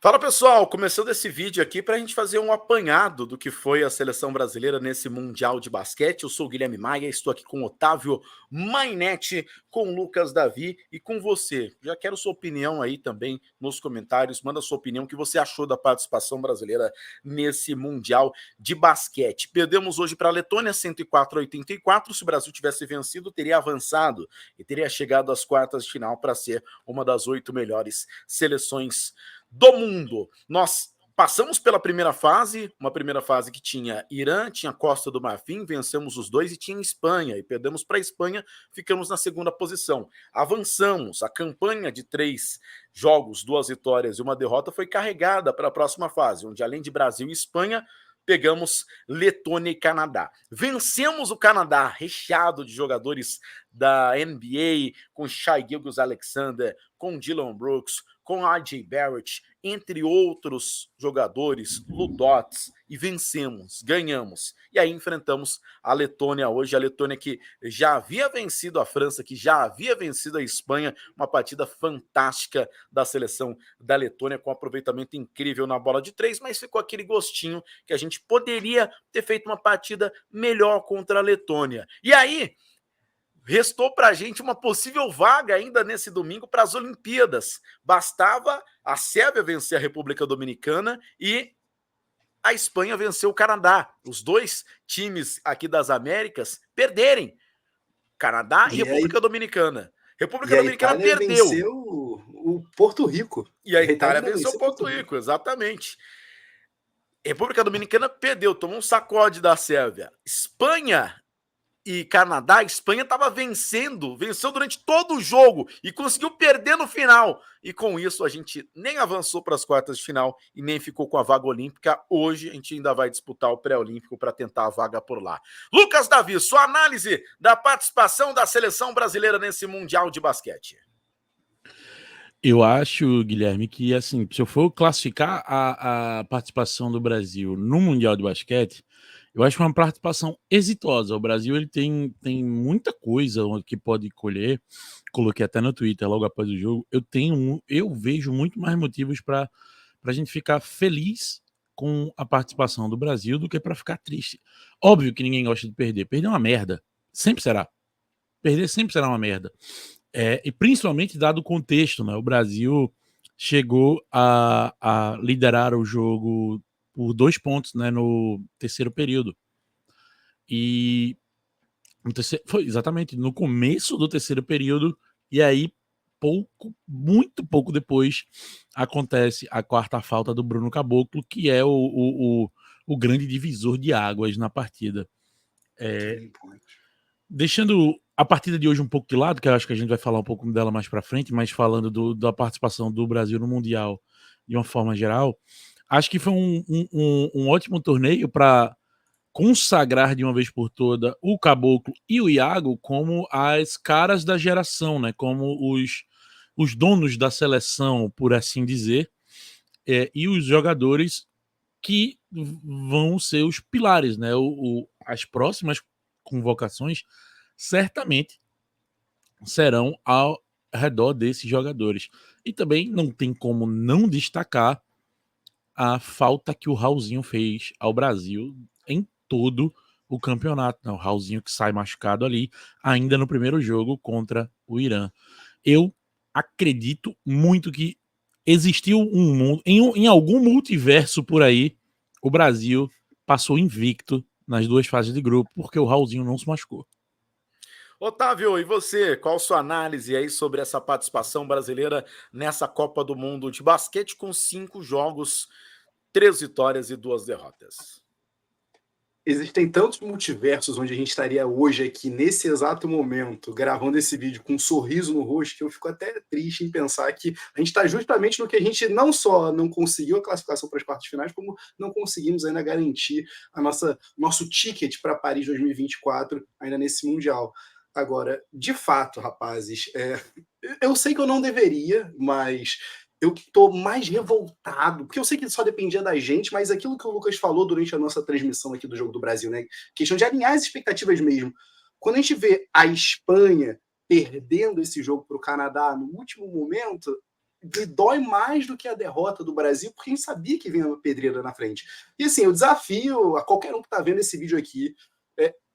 Fala pessoal, começando esse vídeo aqui para a gente fazer um apanhado do que foi a seleção brasileira nesse Mundial de Basquete. Eu sou o Guilherme Maia, estou aqui com o Otávio Mainetti, com o Lucas Davi e com você. Já quero sua opinião aí também nos comentários, manda sua opinião, o que você achou da participação brasileira nesse Mundial de Basquete. Perdemos hoje para a Letônia, 104-84, se o Brasil tivesse vencido, teria avançado e teria chegado às quartas de final para ser uma das 8 melhores seleções do mundo. Nós passamos pela primeira fase, uma primeira fase que tinha Irã, tinha Costa do Marfim, vencemos os dois, e tinha Espanha, e perdemos para a Espanha, ficamos na segunda posição. Avançamos, a campanha de 3 jogos, 2 vitórias e 1 derrota foi carregada para a próxima fase, onde além de Brasil e Espanha, pegamos Letônia e Canadá. Vencemos o Canadá, recheado de jogadores da NBA, com Shai Gilgeous-Alexander, com Dillon Brooks, com R.J. Barrett, entre outros jogadores, Ludots, e vencemos, ganhamos. E aí enfrentamos a Letônia hoje, a Letônia que já havia vencido a França, que já havia vencido a Espanha, uma partida fantástica da seleção da Letônia, com aproveitamento incrível na bola de 3, mas ficou aquele gostinho que a gente poderia ter feito uma partida melhor contra a Letônia. E aí, restou para a gente uma possível vaga ainda nesse domingo para as Olimpíadas. Bastava a Sérvia vencer a República Dominicana e a Espanha vencer o Canadá. Os dois times aqui das Américas perderem. Canadá e República Dominicana. República E a Dominicana Itália perdeu. venceu o Porto Rico. E a Itália venceu o Porto Rico, exatamente. República Dominicana perdeu, tomou um sacode da Sérvia. Espanha e Canadá, a Espanha estava venceu durante todo o jogo e conseguiu perder no final. E com isso a gente nem avançou para as quartas de final e nem ficou com a vaga olímpica. Hoje a gente ainda vai disputar o pré-olímpico para tentar a vaga por lá. Lucas Davi, sua análise da participação da seleção brasileira nesse Mundial de Basquete. Eu acho, Guilherme, que assim, se eu for classificar a participação do Brasil no Mundial de Basquete, eu acho uma participação exitosa. O Brasil ele tem muita coisa que pode colher. Coloquei até no Twitter logo após o jogo. Eu vejo muito mais motivos para a gente ficar feliz com a participação do Brasil do que para ficar triste. Óbvio que ninguém gosta de perder. Perder é uma merda. Sempre será. Perder sempre será uma merda. E principalmente dado o contexto, né? O Brasil chegou a liderar o jogo por 2 pontos, né, no terceiro período. E foi exatamente no começo do terceiro período, e aí muito pouco depois acontece a quarta falta do Bruno Caboclo, que é o grande divisor de águas na partida. Deixando a partida de hoje um pouco de lado, que eu acho que a gente vai falar um pouco dela mais para frente, mas falando da participação do Brasil no Mundial de uma forma geral, acho que foi um ótimo torneio para consagrar de uma vez por toda o Caboclo e o Iago como as caras da geração, né? Como os donos da seleção, por assim dizer, e os jogadores que vão ser os pilares, né? As próximas convocações certamente serão ao redor desses jogadores. E também não tem como não destacar a falta que o Raulzinho fez ao Brasil em todo o campeonato. Não, o Raulzinho que sai machucado ali ainda no primeiro jogo contra o Irã. Eu acredito muito que existiu um mundo, em algum multiverso por aí, o Brasil passou invicto nas 2 fases de grupo porque o Raulzinho não se machucou. Otávio, e você? Qual sua análise aí sobre essa participação brasileira nessa Copa do Mundo de basquete com 5 jogos, 3 vitórias e 2 derrotas? Existem tantos multiversos onde a gente estaria hoje aqui, nesse exato momento, gravando esse vídeo com um sorriso no rosto, que eu fico até triste em pensar que a gente está justamente no que a gente não só não conseguiu a classificação para as quartas finais, como não conseguimos ainda garantir nosso ticket para Paris 2024, ainda nesse Mundial. Agora, de fato, rapazes, eu sei que eu não deveria, mas eu estou mais revoltado, porque eu sei que só dependia da gente, mas aquilo que o Lucas falou durante a nossa transmissão aqui do Jogo do Brasil, né? Questão de alinhar as expectativas mesmo. Quando a gente vê a Espanha perdendo esse jogo para o Canadá no último momento, me dói mais do que a derrota do Brasil, porque a gente sabia que vinha uma pedreira na frente. E assim, eu desafio a qualquer um que está vendo esse vídeo aqui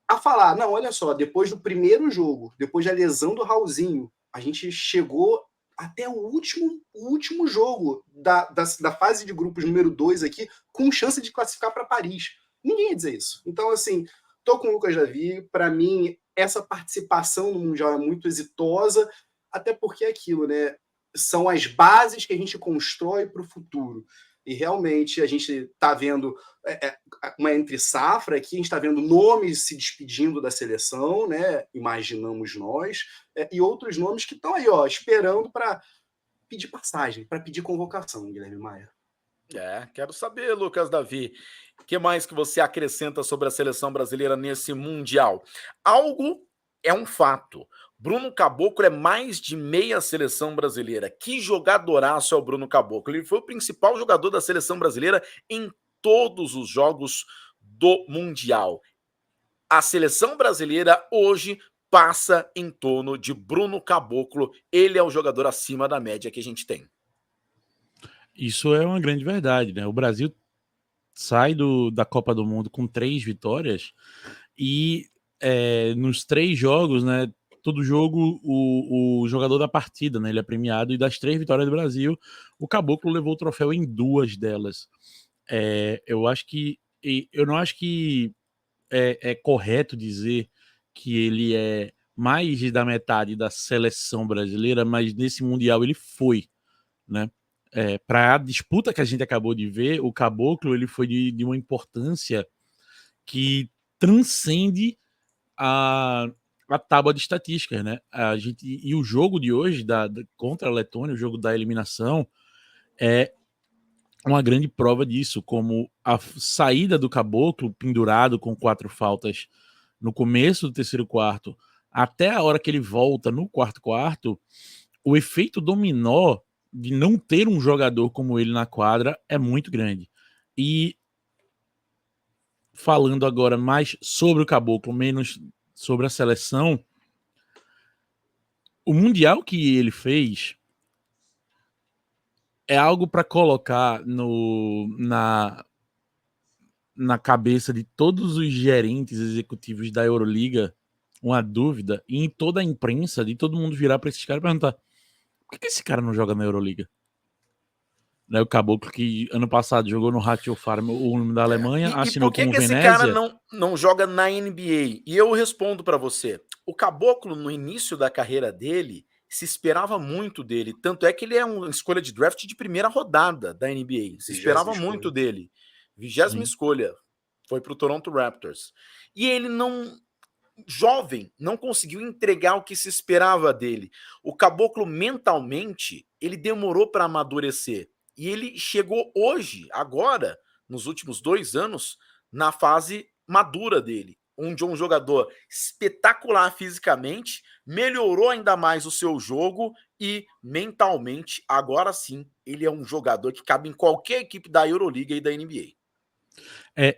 a falar, não, olha só, depois do primeiro jogo, depois da lesão do Raulzinho, a gente chegou até o último jogo da fase de grupos número 2 aqui, com chance de classificar para Paris. Ninguém ia dizer isso. Então, assim, tô com o Lucas Davi. Para mim, essa participação no Mundial é muito exitosa, até porque é aquilo, né? São as bases que a gente constrói para o futuro. E realmente a gente está vendo uma entre-safra aqui, a gente está vendo nomes se despedindo da seleção, né? Imaginamos nós, e outros nomes que estão aí, ó, esperando para pedir passagem, para pedir convocação, Guilherme Maia. Quero saber, Lucas Davi, o que mais que você acrescenta sobre a seleção brasileira nesse Mundial? Algo é um fato. Bruno Caboclo é mais de meia seleção brasileira. Que jogadoraço é o Bruno Caboclo. Ele foi o principal jogador da seleção brasileira em todos os jogos do Mundial. A seleção brasileira hoje passa em torno de Bruno Caboclo. Ele é o jogador acima da média que a gente tem. Isso é uma grande verdade, né? O Brasil sai da Copa do Mundo com 3 vitórias e nos 3 jogos, né? Todo jogo o jogador da partida, né? Ele é premiado, e das 3 vitórias do Brasil, o Caboclo levou o troféu em 2 delas. Eu não acho que é correto dizer que ele é mais da metade da seleção brasileira, mas nesse Mundial ele foi, né? Para a disputa que a gente acabou de ver, o Caboclo ele foi de uma importância que transcende a tábua de estatísticas, né? E o jogo de hoje contra a Letônia, o jogo da eliminação, é uma grande prova disso, como a saída do Caboclo pendurado com 4 faltas no começo do terceiro quarto, até a hora que ele volta no quarto quarto, o efeito dominó de não ter um jogador como ele na quadra é muito grande. E falando agora mais sobre o Caboclo, menos sobre a seleção, o Mundial que ele fez é algo para colocar na cabeça de todos os gerentes executivos da Euroliga uma dúvida, e em toda a imprensa, de todo mundo virar para esses caras e perguntar: por que esse cara não joga na Euroliga? Né, o Caboclo, que ano passado jogou no Ratio Farm, o da Alemanha, assinou com o Venezia. E por que esse cara não joga na NBA? E eu respondo para você. O Caboclo, no início da carreira dele, se esperava muito dele. Tanto é que ele é uma escolha de draft de primeira rodada da NBA. Se esperava muito dele. 20ª escolha. Foi para o Toronto Raptors. E ele jovem, não conseguiu entregar o que se esperava dele. O Caboclo, mentalmente, ele demorou para amadurecer. E ele chegou hoje, agora, nos últimos 2 anos, na fase madura dele, onde um jogador espetacular fisicamente, melhorou ainda mais o seu jogo e mentalmente, agora sim, ele é um jogador que cabe em qualquer equipe da Euroliga e da NBA.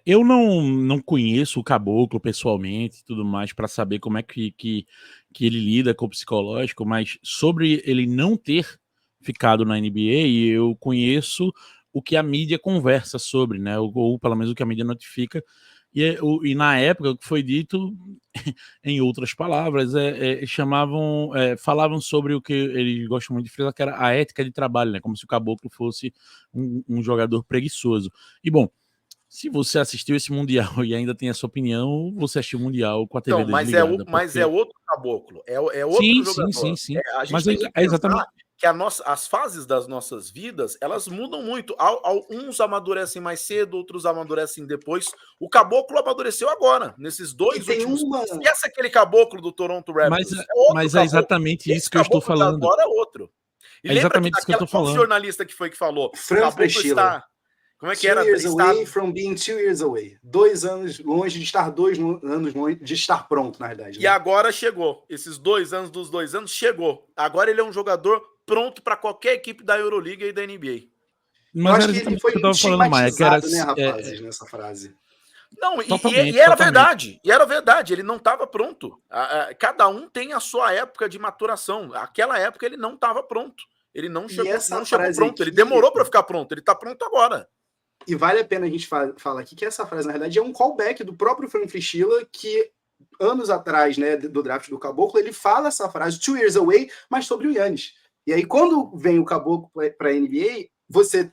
Eu não conheço o Caboclo pessoalmente e tudo mais para saber como é que ele lida com o psicológico, mas sobre ele não ter ficado na NBA, eu conheço o que a mídia conversa sobre, né? Ou pelo menos o que a mídia notifica. E na época, o que foi dito, em outras palavras, falavam sobre o que eles gostam muito de frisar, que era a ética de trabalho, né? Como se o Caboclo fosse um jogador preguiçoso. E bom, se você assistiu esse Mundial e ainda tem essa opinião, você assistiu o Mundial com a TV desligada. Mas é outro Caboclo, é outro jogador. Sim. A gente mas tem que exatamente que as fases das nossas vidas, elas mudam muito. Uns amadurecem mais cedo, outros amadurecem depois. O Caboclo amadureceu agora, nesses 2 últimos. Esquece aquele Caboclo do Toronto Raptors. Mas é exatamente isso que eu estou falando. Agora é outro. E lembra exatamente isso que eu estou falando. Qual jornalista que foi que falou? Frank Preschiller. Como é que era? 2 years away from being 2 years away. 2 anos longe de estar 2 anos longe de estar pronto, na verdade. Né? E agora chegou. Esses 2 anos dos 2 anos chegou. Agora ele é um jogador pronto para qualquer equipe da Euroliga e da NBA. Mas eu acho que ele foi estigmatizado, né, rapazes, nessa frase. Não, e era verdade. E era verdade. Ele não estava pronto. Cada um tem a sua época de maturação. Aquela época ele não estava pronto. Ele não E chegou, essa não chegou frase pronto, ele aqui- demorou para ficar pronto, ele tá pronto agora. E vale a pena a gente falar aqui que essa frase, na verdade, é um callback do próprio Frank Fischilla, que anos atrás, né, do draft do Caboclo, ele fala essa frase, 2 years away, mas sobre o Giannis. E aí, quando vem o Caboclo para a NBA, você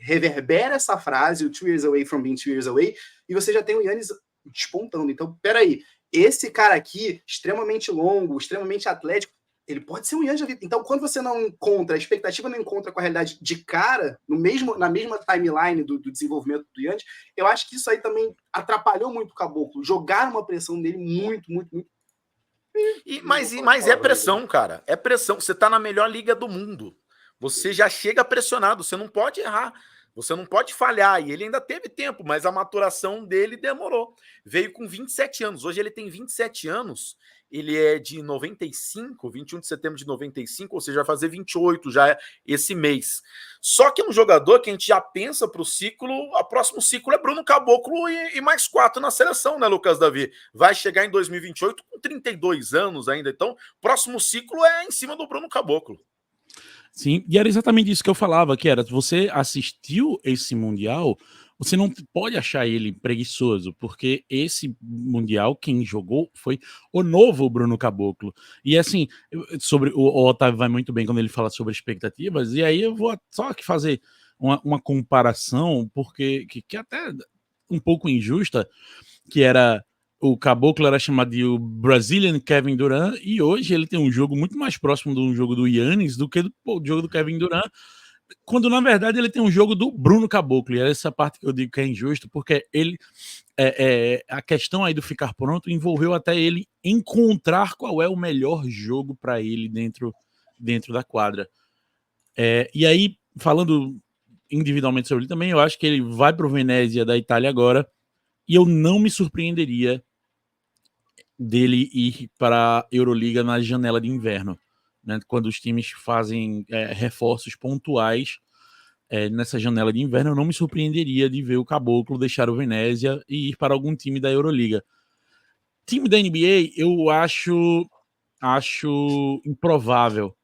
reverbera essa frase, o 2 years away from being 2 years away, e você já tem o Giannis despontando. Então, peraí, esse cara aqui, extremamente longo, extremamente atlético, ele pode ser um Giannis da vida. Então, quando você não encontra, a expectativa não encontra com a realidade de cara, na mesma timeline do desenvolvimento do Giannis, eu acho que isso aí também atrapalhou muito o Caboclo. Jogaram uma pressão nele muito. Mas é pressão, cara. É pressão. Você tá na melhor liga do mundo. Você já chega pressionado. Você não pode errar. Você não pode falhar. E ele ainda teve tempo, mas a maturação dele demorou. Veio com 27 anos. Hoje ele tem 27 anos. Ele é de 95, 21 de setembro de 95, ou seja, vai fazer 28 já esse mês. Só que é um jogador que a gente já pensa para o ciclo, o próximo ciclo é Bruno Caboclo e mais 4 na seleção, né, Lucas Davi? Vai chegar em 2028 com 32 anos ainda, então próximo ciclo é em cima do Bruno Caboclo. Sim, e era exatamente isso que eu falava, que era, você assistiu esse Mundial, você não pode achar ele preguiçoso, porque esse Mundial, quem jogou foi o novo Bruno Caboclo. E assim, sobre o Otávio vai muito bem quando ele fala sobre expectativas, e aí eu vou só aqui fazer uma comparação, porque que até um pouco injusta, que era... O Caboclo era chamado de o Brazilian Kevin Durant, e hoje ele tem um jogo muito mais próximo do jogo do Giannis do que do jogo do Kevin Durant, quando na verdade ele tem um jogo do Bruno Caboclo, e é essa parte que eu digo que é injusto, porque ele a questão aí do ficar pronto envolveu até ele encontrar qual é o melhor jogo para ele dentro da quadra. E aí, falando individualmente sobre ele também, eu acho que ele vai para o Venezia da Itália agora, e eu não me surpreenderia dele ir para a Euroliga na janela de inverno, né? Quando os times fazem reforços pontuais nessa janela de inverno, eu não me surpreenderia de ver o Caboclo deixar o Venezia e ir para algum time da Euroliga. Time da NBA, eu acho improvável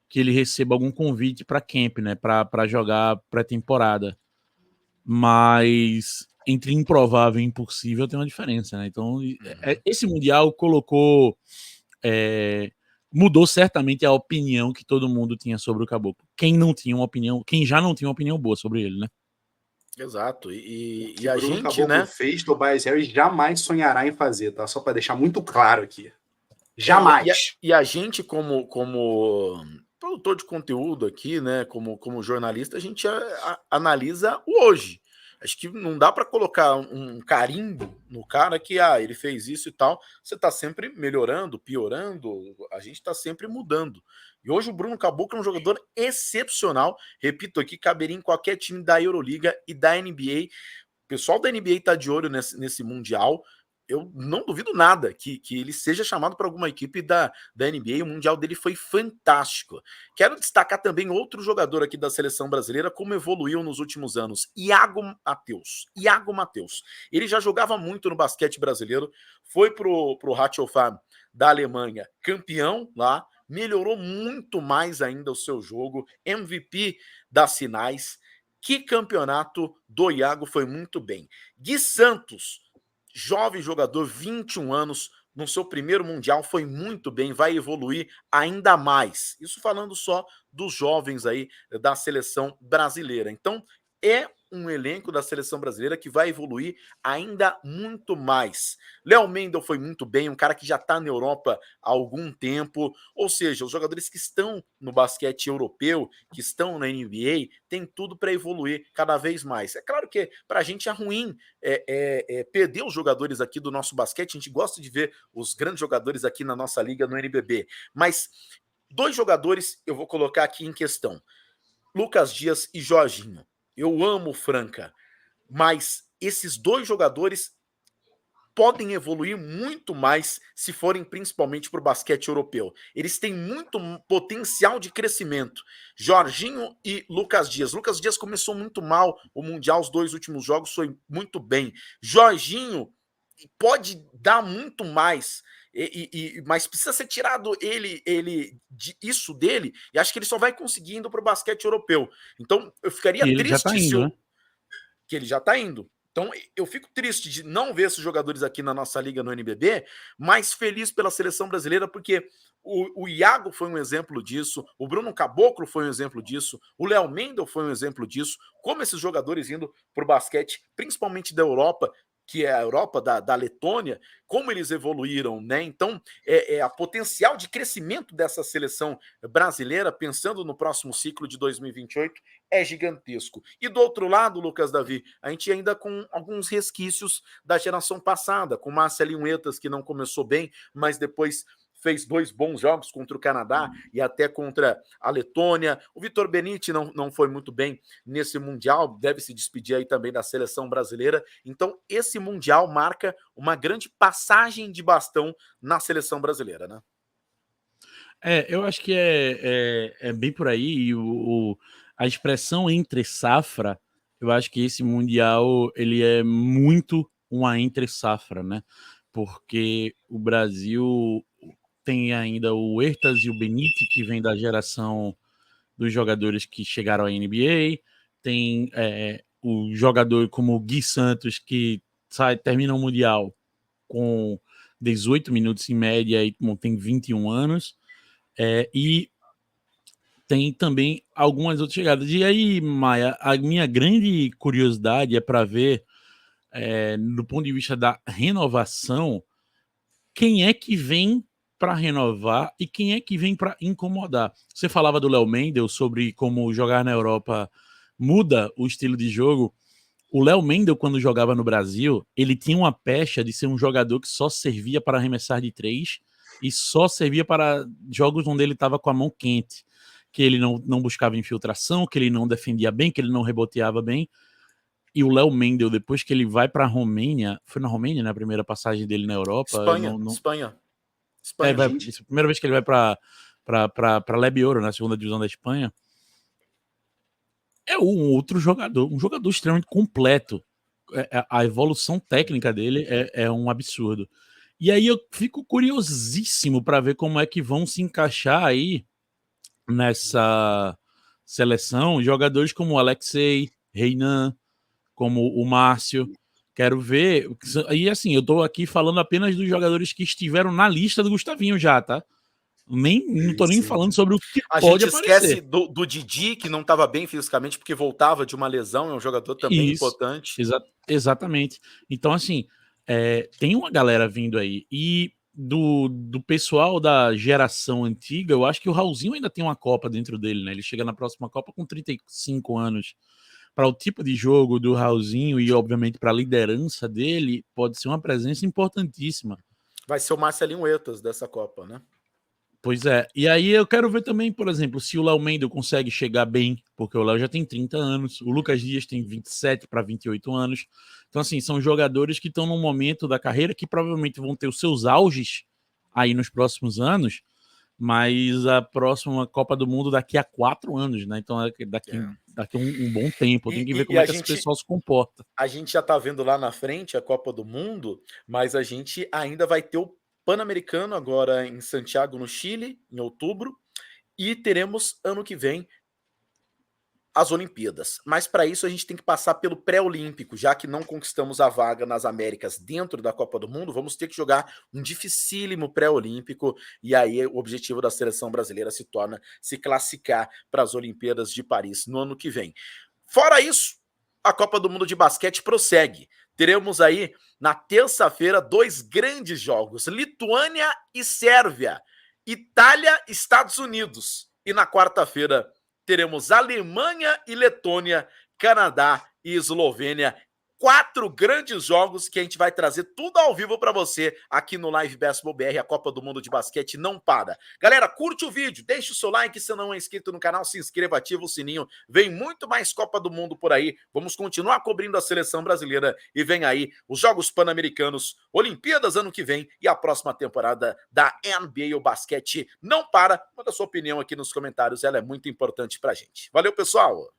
que ele receba algum convite para camp, né? Para jogar pré-temporada. Mas entre improvável e impossível tem uma diferença, né? Então, esse Mundial colocou... mudou certamente a opinião que todo mundo tinha sobre o Caboclo. Quem já não tinha uma opinião boa sobre ele, né? Exato. E a Bruno gente, Caboclo, né, fez, Tobias Harris jamais sonhará em fazer, tá? Só para deixar muito claro aqui. Jamais. E a gente, como produtor de conteúdo aqui, né, como jornalista, a gente analisa o hoje. Acho que não dá para colocar um carimbo no cara que ele fez isso e tal. Você está sempre melhorando, piorando, a gente está sempre mudando. E hoje o Bruno Caboclo é um jogador excepcional. Repito aqui, caberia em qualquer time da Euroliga e da NBA. O pessoal da NBA está de olho nesse Mundial. Eu não duvido nada que ele seja chamado para alguma equipe da NBA. O Mundial dele foi fantástico. Quero destacar também outro jogador aqui da seleção brasileira, como evoluiu nos últimos anos, Iago Matheus. Ele já jogava muito no basquete brasileiro, foi pro Ratiofarm da Alemanha, campeão lá, melhorou muito mais ainda o seu jogo, MVP das finais. Que campeonato do Iago, foi muito bem. Gui Santos, jovem jogador, 21 anos, no seu primeiro Mundial, foi muito bem, vai evoluir ainda mais. Isso falando só dos jovens aí da seleção brasileira. Então, é um elenco da seleção brasileira que vai evoluir ainda muito mais. Léo Mendel foi muito bem, um cara que já está na Europa há algum tempo, ou seja, os jogadores que estão no basquete europeu, que estão na NBA, tem tudo para evoluir cada vez mais. É claro que para a gente é ruim perder os jogadores aqui do nosso basquete, a gente gosta de ver os grandes jogadores aqui na nossa liga no NBB, mas 2 jogadores eu vou colocar aqui em questão, Lucas Dias e Jorginho. Eu amo o Franca, mas esses 2 jogadores podem evoluir muito mais se forem principalmente para o basquete europeu. Eles têm muito potencial de crescimento. Jorginho e Lucas Dias. Lucas Dias começou muito mal o Mundial, os 2 últimos jogos foi muito bem. Jorginho pode dar muito mais. Mas precisa ser tirado isso dele, e acho que ele só vai conseguir indo para o basquete europeu. Então, eu ficaria ele já tá triste indo, né? que ele já está indo. Então, eu fico triste de não ver esses jogadores aqui na nossa liga no NBB, mas feliz pela seleção brasileira, porque o Iago foi um exemplo disso, o Bruno Caboclo foi um exemplo disso, o Léo Mendel foi um exemplo disso, como esses jogadores indo para o basquete, principalmente da Europa, que é a Europa da Letônia, como eles evoluíram, né? Então, a potencial de crescimento dessa seleção brasileira, pensando no próximo ciclo de 2028, é gigantesco. E do outro lado, Lucas Davi, a gente ainda com alguns resquícios da geração passada, com Marcelinho Huertas, que não começou bem, mas depois fez 2 bons jogos contra o Canadá e até contra a Letônia. O Vitor Benite não foi muito bem nesse Mundial, deve se despedir aí também da seleção brasileira. Então, esse Mundial marca uma grande passagem de bastão na seleção brasileira, né? Eu acho que é bem por aí. E a expressão entre safra, eu acho que esse Mundial ele é muito uma entre safra, né? Porque o Brasil tem ainda o Huertas e o Benite, que vem da geração dos jogadores que chegaram à NBA, tem o jogador como o Gui Santos, que termina o Mundial com 18 minutos em média e tem 21 anos, e tem também algumas outras chegadas. E aí, Maia, a minha grande curiosidade é para ver, do ponto de vista da renovação, quem é que vem para renovar e quem é que vem para incomodar. Você falava do Léo Mendel sobre como jogar na Europa muda o estilo de jogo. O Léo Mendel, quando jogava no Brasil, ele tinha uma pecha de ser um jogador que só servia para arremessar de 3 e só servia para jogos onde ele estava com a mão quente, que ele não buscava infiltração, que ele não defendia bem, que ele não reboteava bem. E o Léo Mendel, depois que ele vai para a Romênia, foi na Romênia, na primeira passagem dele na Europa? Espanha. Isso é a primeira vez que ele vai para Leb Ouro, na segunda divisão da Espanha. É um outro jogador, um jogador extremamente completo. A evolução técnica dele é um absurdo. E aí eu fico curiosíssimo para ver como é que vão se encaixar aí nessa seleção jogadores como o Alexei, Reinan, como o Márcio. Quero ver. E assim, eu tô aqui falando apenas dos jogadores que estiveram na lista do Gustavinho já, tá? Não tô nem falando sobre o que a pode gente aparecer. Esquece do Didi, que não estava bem fisicamente porque voltava de uma lesão, é um jogador também importante. Exatamente. Então, assim, tem uma galera vindo aí. E do pessoal da geração antiga, eu acho que o Raulzinho ainda tem uma Copa dentro dele, né? Ele chega na próxima Copa com 35 anos. Para o tipo de jogo do Raulzinho e, obviamente, para a liderança dele, pode ser uma presença importantíssima. Vai ser o Marcelinho Huertas dessa Copa, né? Pois é. E aí eu quero ver também, por exemplo, se o Léo Mendel consegue chegar bem, porque o Léo já tem 30 anos, o Lucas Dias tem 27 para 28 anos. Então, assim, são jogadores que estão num momento da carreira que provavelmente vão ter os seus auges aí nos próximos anos, mas a próxima Copa do Mundo daqui a 4 anos, né? Então, daqui um bom tempo. Tem que ver como é que esse pessoal se comporta. A gente já tá vendo lá na frente a Copa do Mundo, mas a gente ainda vai ter o Pan-Americano agora em Santiago, no Chile, em outubro, e teremos ano que vem as Olimpíadas. Mas para isso a gente tem que passar pelo pré-olímpico, já que não conquistamos a vaga nas Américas dentro da Copa do Mundo, vamos ter que jogar um dificílimo pré-olímpico, e aí o objetivo da seleção brasileira se torna se classificar para as Olimpíadas de Paris no ano que vem. Fora isso, a Copa do Mundo de basquete prossegue. Teremos aí, na terça-feira, 2 grandes jogos, Lituânia e Sérvia, Itália e Estados Unidos. E na quarta-feira, teremos Alemanha e Letônia, Canadá e Eslovênia. 4 grandes jogos que a gente vai trazer tudo ao vivo para você aqui no Live Basketball BR. A Copa do Mundo de basquete não para. Galera, curte o vídeo, deixa o seu like, se não é inscrito no canal, se inscreva, ativa o sininho. Vem muito mais Copa do Mundo por aí. Vamos continuar cobrindo a seleção brasileira e vem aí os Jogos Pan-Americanos, Olimpíadas ano que vem e a próxima temporada da NBA. O basquete não para. Manda sua opinião aqui nos comentários, ela é muito importante pra gente. Valeu, pessoal!